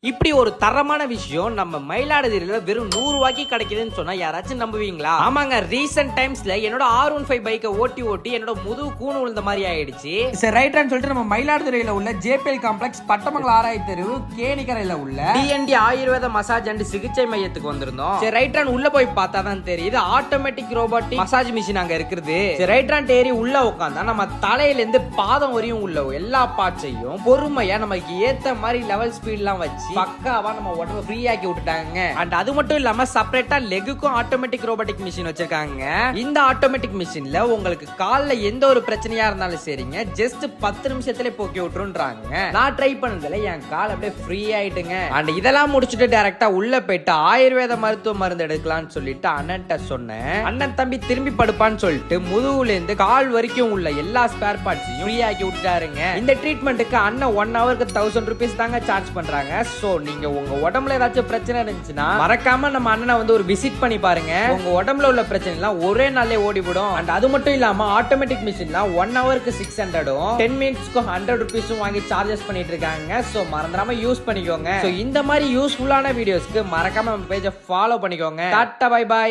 இப்படி ஒரு தரமான விஷயம் நம்ம மயிலாடுதுறையில வெறும் 100 ரூபாய்க்கு கிடைக்குதுன்னு சொன்னா யாராச்சும் நம்புவீங்களா? ஆமாங்க, ரீசெண்ட் டைம்ஸ்ல என்னோட R15 பைக்கை ஓட்டி என்னோட முதுகு கூணு விழுந்த மாதிரி ஆயிடுச்சு. சரி ரைட்னு சொல்லிட்டு நம்ம மயிலாடுதுறையில உள்ள ஜேபிஎல் காம்ப்ளெக்ஸ் பட்டமங்கல ஆராய் தெரு கேணிக்கரையில உள்ள டிஎன்டி ஆயுர்வேத மசாஜ் அண்ட் சிகிச்சை மையத்துக்கு வந்திருந்தோம். சரி ரைட்ரான் உள்ள போய் பார்த்தா தான் தெரியுது ஆட்டோமேட்டிக் ரோபோட்டிக் மசாஜ் மிஷின் அங்க இருக்குது. சரி ரைட்ரான் ஏறி உள்ள உட்காந்தா நம்ம தலையில இருந்து பாதம் வரையும் உள்ள எல்லா பார்ட்ஸையும் பொறுமையா நமக்கு ஏத்த மாதிரி லெவல் ஸ்பீட்லாம் வச்சு பக்காவா நம்ம உடம்பு ஃப்ரீ ஆக்கி விட்டுட்டாங்க. அண்ட் அது மட்டும் இல்லாம செப்பரேட்டா லெக்குக்கும் ஆட்டோமேட்டிக் ரோபோட்டிக் மிஷின் வச்சிருக்காங்க. இந்த ஆட்டோமேட்டிக் மிஷின்ல உங்களுக்கு கால்ல எந்த ஒரு பிரச்சனையா இருந்தாலும் சரிங்க ஜஸ்ட் 10 நிமிஷத்துல போக்கி விட்டுருன்றாங்க. நான் ட்ரை பண்ணதுல என் கால் அப்படியே ஃப்ரீ ஆயிட்டுங்க. அண்ட் இதெல்லாம் முடிச்சுட்டு டைரக்டா உள்ள போயிட்டு ஆயுர்வேத மருத்துவ மருந்து எடுக்கலாம்னு சொல்லிட்டு அண்ணன்ட்ட சொன்னேன். அண்ணன் தம்பி திரும்பி படுப்பான்னு சொல்லிட்டு முதுகுல இருந்து கால் வரைக்கும் உள்ள எல்லா ஸ்பேர் பார்ட்ஸையும் ஃப்ரீ ஆக்கி விட்டுட்டாருங்க. இந்த ட்ரீட்மெண்ட்டுக்கு அண்ணன் 1 ஹவருக்கு 1000 rupees தாங்க சார்ஜ் பண்றாங்க. சோ நீங்க உங்க உடம்புல ஏதாச்சும் பிரச்சனை இருந்துச்சுன்னா மறக்காம நம்ம அண்ணனை வந்து ஒரு விசிட் பண்ணி பாருங்க. உங்க உடம்புல உள்ள பிரச்சனை எல்லாம் ஒரே நாள்லயே ஓடிவிடும். அண்ட் அது மட்டும் இல்லாம ஆட்டோமேட்டிக் மிஷின்லாம் 1 ஹவருக்கு 600 10 மினிட்ஸ்க்கு 100 rupees வாங்கி சார்ஜஸ் பண்ணிட்டு இருக்காங்க. சோ மறந்துடாம யூஸ் பண்ணிக்கோங்க. சோ இந்த மாதிரி யூஸ்ஃபுல்லான வீடியோஸ்க்கு மறக்காம நம்ம பேஜை ஃபாலோ பண்ணிக்கோங்க. Tata bye by.